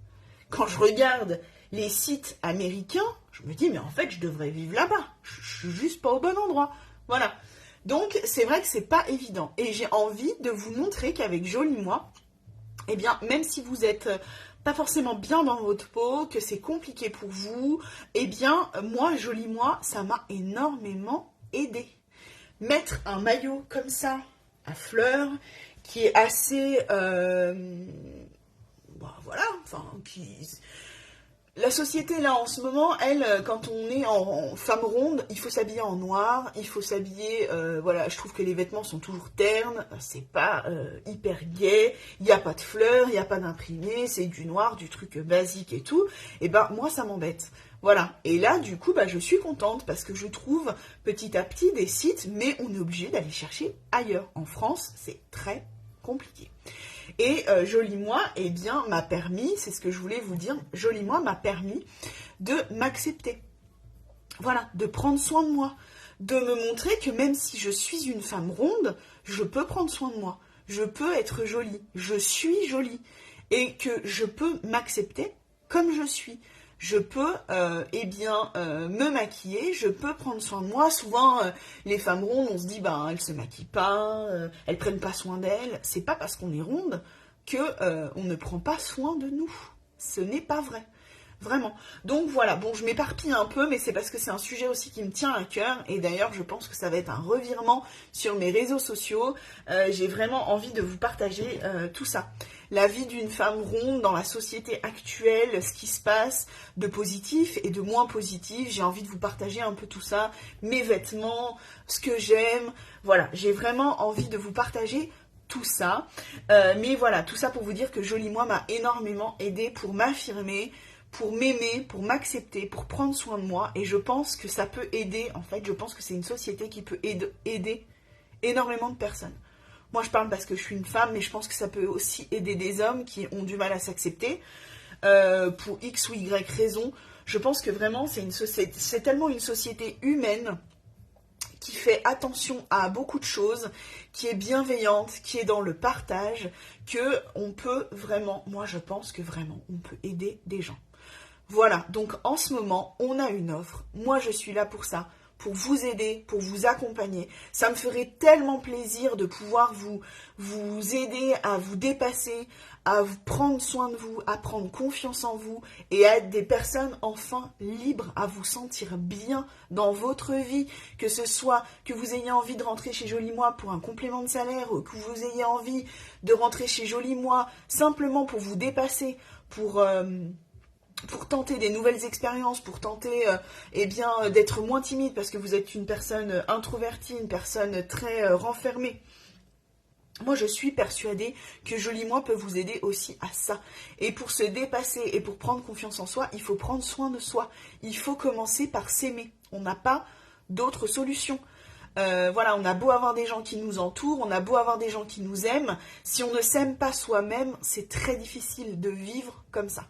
Quand je regarde les sites américains, je me dis, mais en fait, je devrais vivre là-bas. Je suis juste pas au bon endroit. Voilà. Donc, c'est vrai que c'est pas évident. Et j'ai envie de vous montrer qu'avec Jolie Moi, eh bien, même si vous êtes pas forcément bien dans votre peau, que c'est compliqué pour vous, eh bien, moi, Jolie Moi, ça m'a énormément aidé. Mettre un maillot comme ça, à fleurs, qui est assez... La société, là, en ce moment, elle, quand on est en femme ronde, il faut s'habiller en noir, il faut s'habiller... je trouve que les vêtements sont toujours ternes, c'est pas hyper gai, il n'y a pas de fleurs, il n'y a pas d'imprimé, c'est du noir, du truc basique et tout. Et ben, moi, ça m'embête. Voilà. Et là, du coup, je suis contente parce que je trouve petit à petit des sites, mais on est obligé d'aller chercher ailleurs. En France, c'est très compliqué. Et Jolie Moi, eh bien, m'a permis, c'est ce que je voulais vous dire, Jolie Moi m'a permis de m'accepter. Voilà, de prendre soin de moi, de me montrer que même si je suis une femme ronde, je peux prendre soin de moi, je peux être jolie, je suis jolie, et que je peux m'accepter comme je suis. Je peux me maquiller, je peux prendre soin de moi. Souvent, les femmes rondes, on se dit, elles se maquillent pas, elles prennent pas soin d'elles. C'est pas parce qu'on est ronde que on ne prend pas soin de nous. Ce n'est pas vrai. Vraiment. Donc voilà, bon, je m'éparpille un peu, mais c'est parce que c'est un sujet aussi qui me tient à cœur. Et d'ailleurs, je pense que ça va être un revirement sur mes réseaux sociaux. J'ai vraiment envie de vous partager tout ça. La vie d'une femme ronde dans la société actuelle, ce qui se passe de positif et de moins positif. J'ai envie de vous partager un peu tout ça, mes vêtements, ce que j'aime. Voilà, j'ai vraiment envie de vous partager tout ça. Mais voilà, tout ça pour vous dire que Jolie Moi m'a énormément aidée pour m'affirmer, pour m'aimer, pour m'accepter, pour prendre soin de moi. Et je pense que ça peut aider, en fait, je pense que c'est une société qui peut aider énormément de personnes. Moi, je parle parce que je suis une femme, mais je pense que ça peut aussi aider des hommes qui ont du mal à s'accepter, pour X ou Y raison. Je pense que vraiment, c'est tellement une société humaine qui fait attention à beaucoup de choses, qui est bienveillante, qui est dans le partage, que on peut vraiment, moi je pense que vraiment, on peut aider des gens. Voilà, donc en ce moment, on a une offre. Moi, je suis là pour ça, pour vous aider, pour vous accompagner. Ça me ferait tellement plaisir de pouvoir vous aider à vous dépasser, à vous prendre soin de vous, à prendre confiance en vous et à être des personnes enfin libres, à vous sentir bien dans votre vie. Que ce soit que vous ayez envie de rentrer chez Jolie Moi pour un complément de salaire ou que vous ayez envie de rentrer chez Jolie Moi simplement pour vous dépasser, pour tenter des nouvelles expériences, pour tenter d'être moins timide parce que vous êtes une personne introvertie, une personne très renfermée. Moi, je suis persuadée que Joli Moi peut vous aider aussi à ça. Et pour se dépasser et pour prendre confiance en soi, il faut prendre soin de soi. Il faut commencer par s'aimer. On n'a pas d'autre solution. Voilà, on a beau avoir des gens qui nous entourent, on a beau avoir des gens qui nous aiment. Si on ne s'aime pas soi-même, c'est très difficile de vivre comme ça.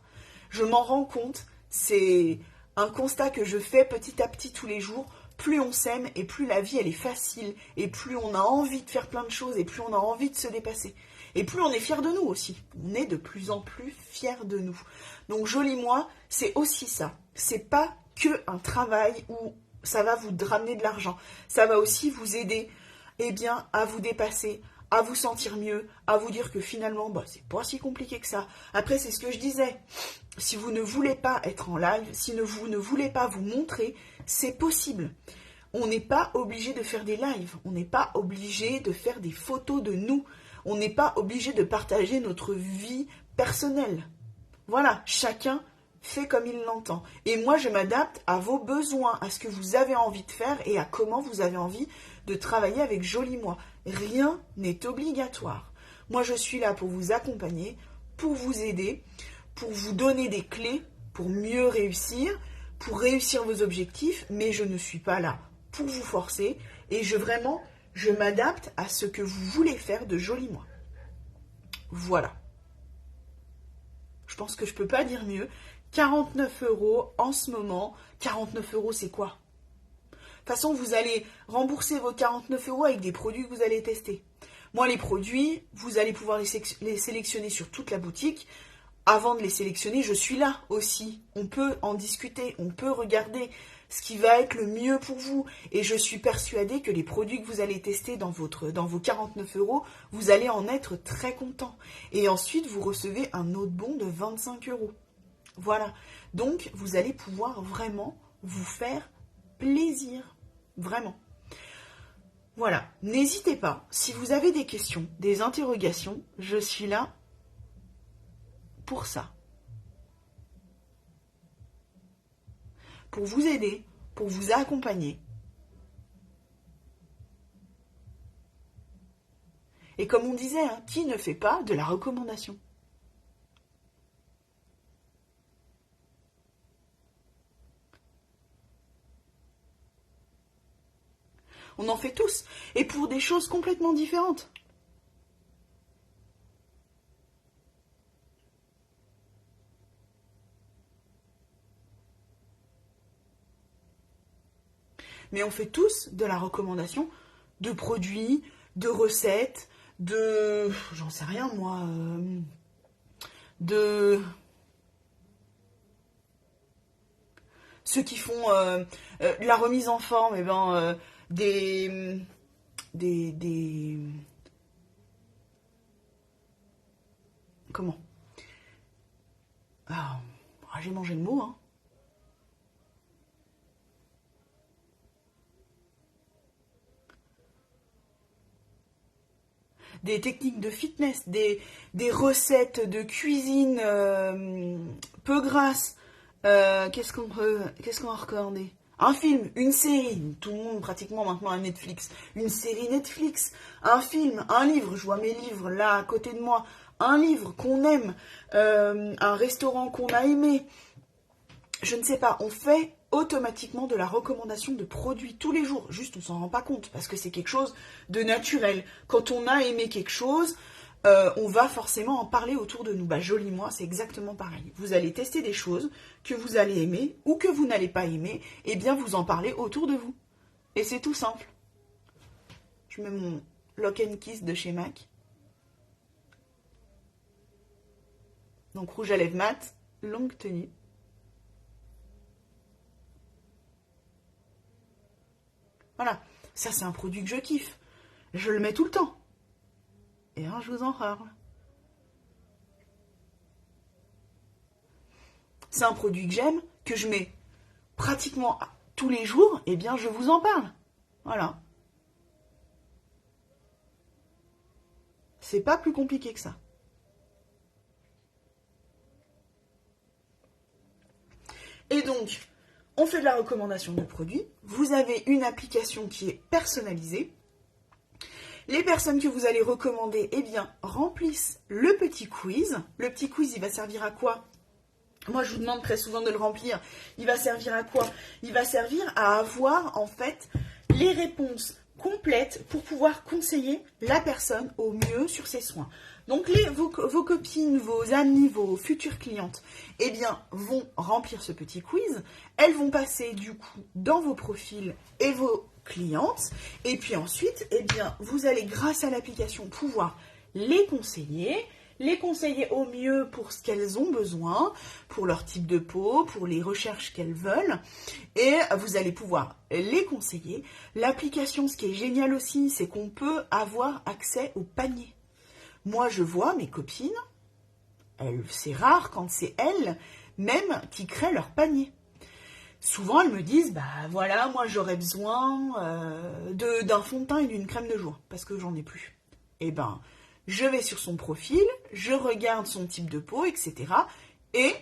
Je m'en rends compte, c'est un constat que je fais petit à petit tous les jours. Plus on s'aime et plus la vie elle est facile et plus on a envie de faire plein de choses et plus on a envie de se dépasser. Et plus on est fier de nous aussi. On est de plus en plus fier de nous. Donc Joli Moi, c'est aussi ça. C'est pas que un travail où ça va vous ramener de l'argent. Ça va aussi vous aider à vous dépasser, à vous sentir mieux, à vous dire que finalement, c'est pas si compliqué que ça. Après, c'est ce que je disais. Si vous ne voulez pas être en live, si vous ne voulez pas vous montrer, c'est possible. On n'est pas obligé de faire des lives, on n'est pas obligé de faire des photos de nous, on n'est pas obligé de partager notre vie personnelle. Voilà, chacun fait comme il l'entend. Et moi, je m'adapte à vos besoins, à ce que vous avez envie de faire et à comment vous avez envie de travailler avec Joli Moi. Rien n'est obligatoire. Moi, je suis là pour vous accompagner, pour vous aider, pour vous donner des clés pour mieux réussir, pour réussir vos objectifs, mais je ne suis pas là pour vous forcer et je m'adapte à ce que vous voulez faire de Joli Moi. Voilà. Je pense que je peux pas dire mieux. 49 € en ce moment. 49 €, c'est quoi? De toute façon, vous allez rembourser vos 49 € avec des produits que vous allez tester. Moi, les produits, vous allez pouvoir les sélectionner sur toute la boutique. Avant de les sélectionner, je suis là aussi. On peut en discuter, on peut regarder ce qui va être le mieux pour vous. Et je suis persuadée que les produits que vous allez tester dans vos 49 €, vous allez en être très content. Et ensuite, vous recevez un autre bon de 25 €. Voilà. Donc, vous allez pouvoir vraiment vous faire plaisir. Vraiment. Voilà. N'hésitez pas. Si vous avez des questions, des interrogations, je suis là pour ça. Pour vous aider, pour vous accompagner. Et comme on disait, qui ne fait pas de la recommandation? On en fait tous, et pour des choses complètement différentes. Mais on fait tous de la recommandation de produits, de recettes, j'en sais rien moi, de ceux qui font la remise en forme, des comment? Ah, j'ai mangé le mot, Des techniques de fitness, des recettes de cuisine peu grasses. Qu'est-ce qu'on va recommander? Un film, une série, tout le monde pratiquement maintenant a Netflix. Une série Netflix, un film, un livre, je vois mes livres là à côté de moi. Un livre qu'on aime, un restaurant qu'on a aimé. Je ne sais pas, on fait automatiquement de la recommandation de produits tous les jours. Juste, on s'en rend pas compte parce que c'est quelque chose de naturel. Quand on a aimé quelque chose, on va forcément en parler autour de nous. Joli Moi, c'est exactement pareil. Vous allez tester des choses que vous allez aimer ou que vous n'allez pas aimer, et bien vous en parlez autour de vous. Et c'est tout simple. Je mets mon Lock and Kiss de chez MAC. Donc rouge à lèvres mat, longue tenue. Voilà, ça c'est un produit que je kiffe. Je le mets tout le temps. Et je vous en parle. C'est un produit que j'aime, que je mets pratiquement tous les jours, et bien je vous en parle. Voilà. C'est pas plus compliqué que ça. Et donc, on fait de la recommandation de produits. Vous avez une application qui est personnalisée. Les personnes que vous allez recommander, eh bien, remplissent le petit quiz. Le petit quiz, il va servir à quoi? Moi, je vous demande très souvent de le remplir. Il va servir à quoi? Il va servir à avoir, en fait, les réponses complètes pour pouvoir conseiller la personne au mieux sur ses soins. Donc, vos copines, vos amies, vos futures clientes, eh bien, vont remplir ce petit quiz. Elles vont passer, du coup, dans vos profils et vos clientes. Et puis ensuite, eh bien, vous allez, grâce à l'application, pouvoir les conseiller au mieux pour ce qu'elles ont besoin, pour leur type de peau, pour les recherches qu'elles veulent, et vous allez pouvoir les conseiller. L'application, ce qui est génial aussi, c'est qu'on peut avoir accès au panier. Moi, je vois mes copines, c'est rare quand c'est elles, même, qui créent leur panier. Souvent, elles me disent, bah voilà, moi j'aurais besoin d'un fond de teint et d'une crème de jour, parce que j'en ai plus. Eh ben, je vais sur son profil, je regarde son type de peau, etc. Et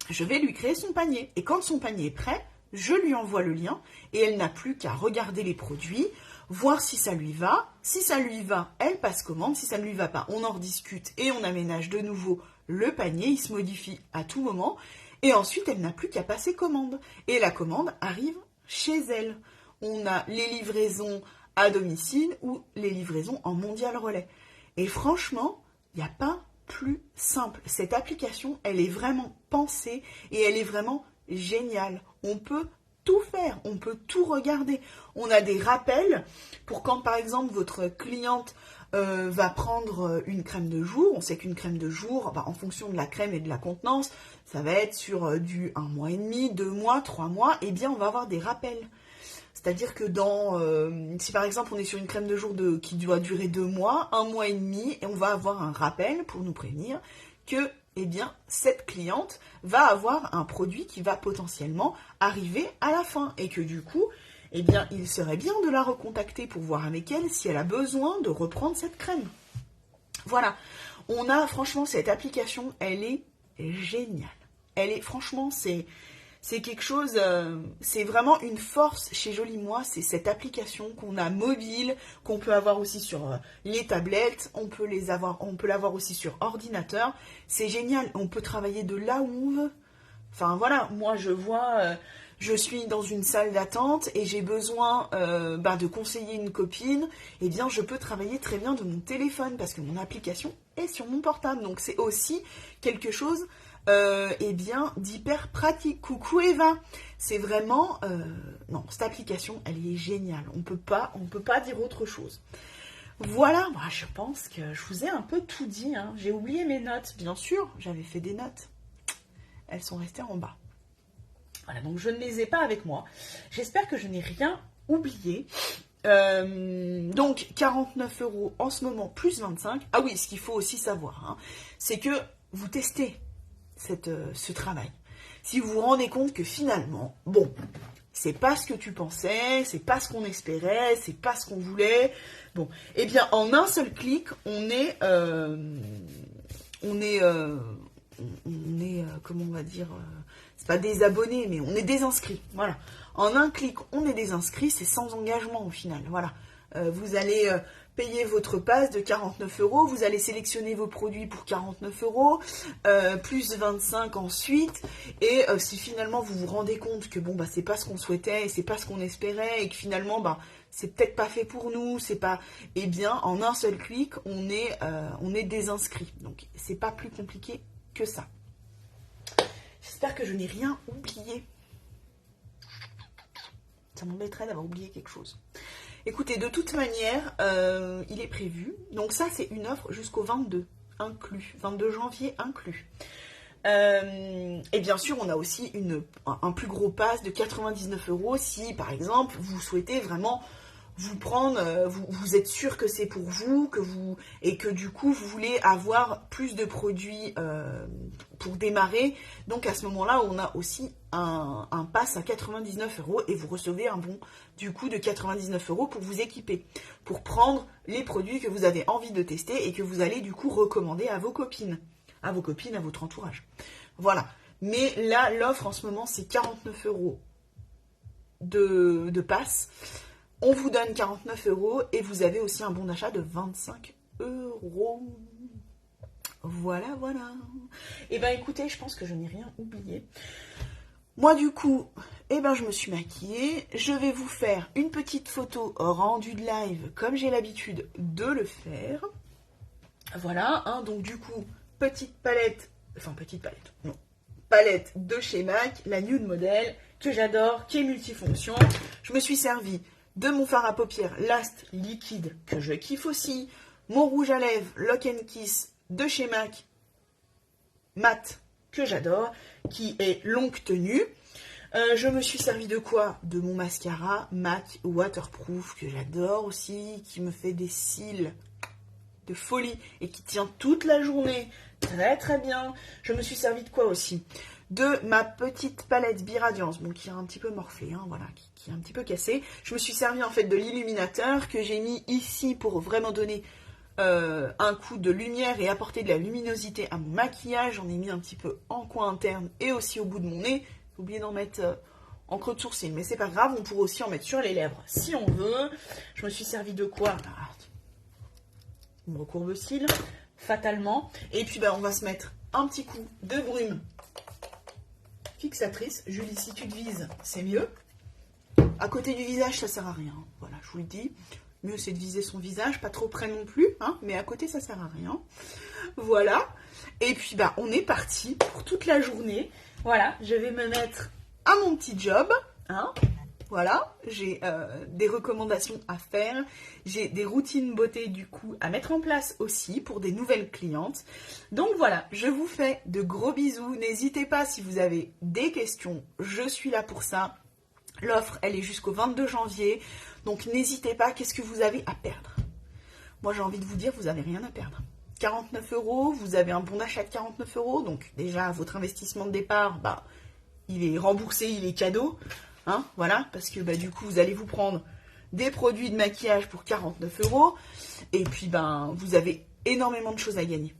je vais lui créer son panier. Et quand son panier est prêt, je lui envoie le lien et elle n'a plus qu'à regarder les produits, voir si ça lui va. Si ça lui va, elle passe commande. Si ça ne lui va pas, on en rediscute et on aménage de nouveau le panier. Il se modifie à tout moment. Et ensuite, elle n'a plus qu'à passer commande. Et la commande arrive chez elle. On a les livraisons à domicile ou les livraisons en mondial relais. Et franchement, il n'y a pas plus simple. Cette application, elle est vraiment pensée et elle est vraiment géniale. On peut tout faire, on peut tout regarder. On a des rappels pour quand, par exemple, votre cliente va prendre une crème de jour. On sait qu'une crème de jour, en fonction de la crème et de la contenance, ça va être sur du 1 mois et demi, 2 mois, 3 mois. Eh bien, on va avoir des rappels. C'est-à-dire que si par exemple on est sur une crème de jour qui doit durer 2 mois, 1 mois et demi, et on va avoir un rappel pour nous prévenir que eh bien, cette cliente va avoir un produit qui va potentiellement arriver à la fin. Et que du coup, eh bien, il serait bien de la recontacter pour voir avec elle si elle a besoin de reprendre cette crème. Voilà, franchement, cette application, elle est géniale. Franchement, c'est quelque chose, c'est vraiment une force chez Jolie Moi, c'est cette application qu'on a mobile, qu'on peut avoir aussi sur les tablettes, on peut l'avoir aussi sur ordinateur. C'est génial, on peut travailler de là où on veut. Enfin voilà, moi je vois, je suis dans une salle d'attente et j'ai besoin de conseiller une copine, eh bien je peux travailler très bien de mon téléphone parce que mon application est sur mon portable. Donc c'est aussi quelque chose d'hyper pratique. Coucou Eva, c'est vraiment non, cette application elle est géniale, on peut pas dire autre chose. Voilà, moi je pense que je vous ai un peu tout dit, hein. J'ai oublié mes notes, bien sûr, j'avais fait des notes, elles sont restées en bas. Voilà, donc je ne les ai pas avec moi, j'espère que je n'ai rien oublié. Donc 49 € en ce moment plus 25. Ah oui, ce qu'il faut aussi savoir, hein, c'est que vous testez ce travail. Si vous vous rendez compte que finalement, bon, c'est pas ce que tu pensais, c'est pas ce qu'on espérait, c'est pas ce qu'on voulait, bon, eh bien en un seul clic, on est comment on va dire, c'est pas désabonné, mais on est désinscrit, voilà. En un clic, on est désinscrit, c'est sans engagement au final, voilà. Vous allez payer votre passe de 49 €, vous allez sélectionner vos produits pour 49 €, plus 25 ensuite, et si finalement vous vous rendez compte que bon bah c'est pas ce qu'on souhaitait, et c'est pas ce qu'on espérait, et que finalement bah c'est peut-être pas fait pour nous, c'est pas, eh bien en un seul clic on est désinscrit, donc c'est pas plus compliqué que ça. J'espère que je n'ai rien oublié. Ça m'embêterait d'avoir oublié quelque chose. Écoutez, de toute manière, il est prévu. Donc ça, c'est une offre jusqu'au 22, inclus. 22 janvier inclus. Et bien sûr, on a aussi un plus gros pass de 99 € si, par exemple, vous souhaitez vraiment vous prendre, vous êtes sûr que c'est pour vous, et que du coup, vous voulez avoir plus de produits pour démarrer. Donc à ce moment-là, on a aussi un pass à 99 € et vous recevez un bon du coup de 99 € pour vous équiper, pour prendre les produits que vous avez envie de tester et que vous allez du coup recommander à vos copines, à votre entourage. Voilà. Mais là, l'offre en ce moment, c'est 49 € de pass. On vous donne 49 € et vous avez aussi un bon d'achat de 25 €. Voilà, voilà. Et ben écoutez, je pense que je n'ai rien oublié. Moi du coup, je me suis maquillée. Je vais vous faire une petite photo rendue de live comme j'ai l'habitude de le faire. Voilà, donc du coup, petite palette de chez MAC, la Nude Model, que j'adore, qui est multifonction. Je me suis servi de mon fard à paupières Last liquide, que je kiffe aussi, mon rouge à lèvres Lock & Kiss de chez MAC, mat, que j'adore, qui est longue tenue. Je me suis servi de quoi? De mon mascara MAC Waterproof, que j'adore aussi, qui me fait des cils de folie et qui tient toute la journée très très bien. Je me suis servi de quoi aussi? De ma petite palette Biradiance, bon, qui est un petit peu morflée, voilà, qui est un petit peu cassée. Je me suis servi en fait de l'illuminateur que j'ai mis ici pour vraiment donner un coup de lumière et apporter de la luminosité à mon maquillage. J'en ai mis un petit peu en coin interne et aussi au bout de mon nez. J'ai oublié d'en mettre en creux de sourcil, mais c'est pas grave, on pourrait aussi en mettre sur les lèvres si on veut. Je me suis servi de quoi? On me recourbe le cil, fatalement. Et puis on va se mettre un petit coup de brume fixatrice. Julie, si tu te vises, c'est mieux. À côté du visage, ça sert à rien. Voilà, je vous le dis. Mieux, c'est de viser son visage, pas trop près non plus, mais à côté, ça sert à rien. Voilà. Et puis, on est parti pour toute la journée. Voilà, je vais me mettre à mon petit job, Voilà, j'ai des recommandations à faire, j'ai des routines beauté du coup à mettre en place aussi pour des nouvelles clientes. Donc voilà, je vous fais de gros bisous. N'hésitez pas si vous avez des questions, je suis là pour ça. L'offre, elle est jusqu'au 22 janvier, donc n'hésitez pas, qu'est-ce que vous avez à perdre? Moi j'ai envie de vous dire, vous n'avez rien à perdre. 49 €, vous avez un bon d'achat de 49 €, donc déjà votre investissement de départ, il est remboursé, il est cadeau. Voilà, parce que du coup, vous allez vous prendre des produits de maquillage pour 49 €. Et puis, vous avez énormément de choses à gagner.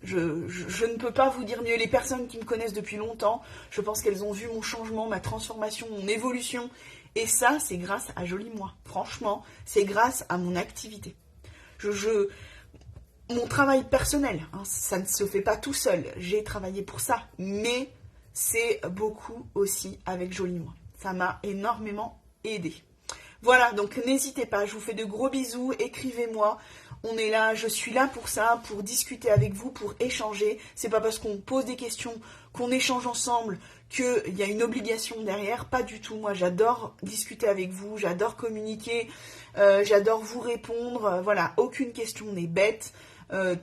Je ne peux pas vous dire mieux. Les personnes qui me connaissent depuis longtemps, je pense qu'elles ont vu mon changement, ma transformation, mon évolution. Et ça, c'est grâce à Jolie Moi. Franchement, c'est grâce à mon activité. Mon travail personnel, ça ne se fait pas tout seul. J'ai travaillé pour ça. Mais c'est beaucoup aussi avec Jolie Moi. Ça m'a énormément aidé. Voilà, donc n'hésitez pas, je vous fais de gros bisous, écrivez-moi. On est là, je suis là pour ça, pour discuter avec vous, pour échanger. C'est pas parce qu'on pose des questions, qu'on échange ensemble, qu'il y a une obligation derrière. Pas du tout, moi j'adore discuter avec vous, j'adore communiquer, j'adore vous répondre. Voilà, aucune question n'est bête.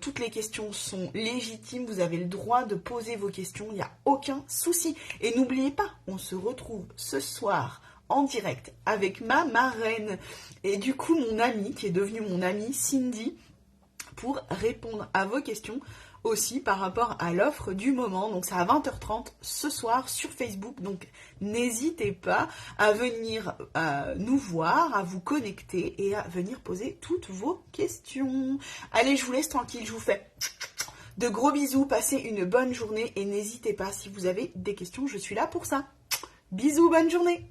Toutes les questions sont légitimes, vous avez le droit de poser vos questions, il n'y a aucun souci. Et n'oubliez pas, on se retrouve ce soir en direct avec ma marraine et du coup mon amie, qui est devenue mon amie, Cindy, pour répondre à vos questions aussi par rapport à l'offre du moment. Donc c'est à 20h30 ce soir sur Facebook, donc n'hésitez pas à venir nous voir, à vous connecter et à venir poser toutes vos questions. Allez, je vous laisse tranquille, je vous fais de gros bisous, passez une bonne journée et n'hésitez pas si vous avez des questions, je suis là pour ça. Bisous, bonne journée.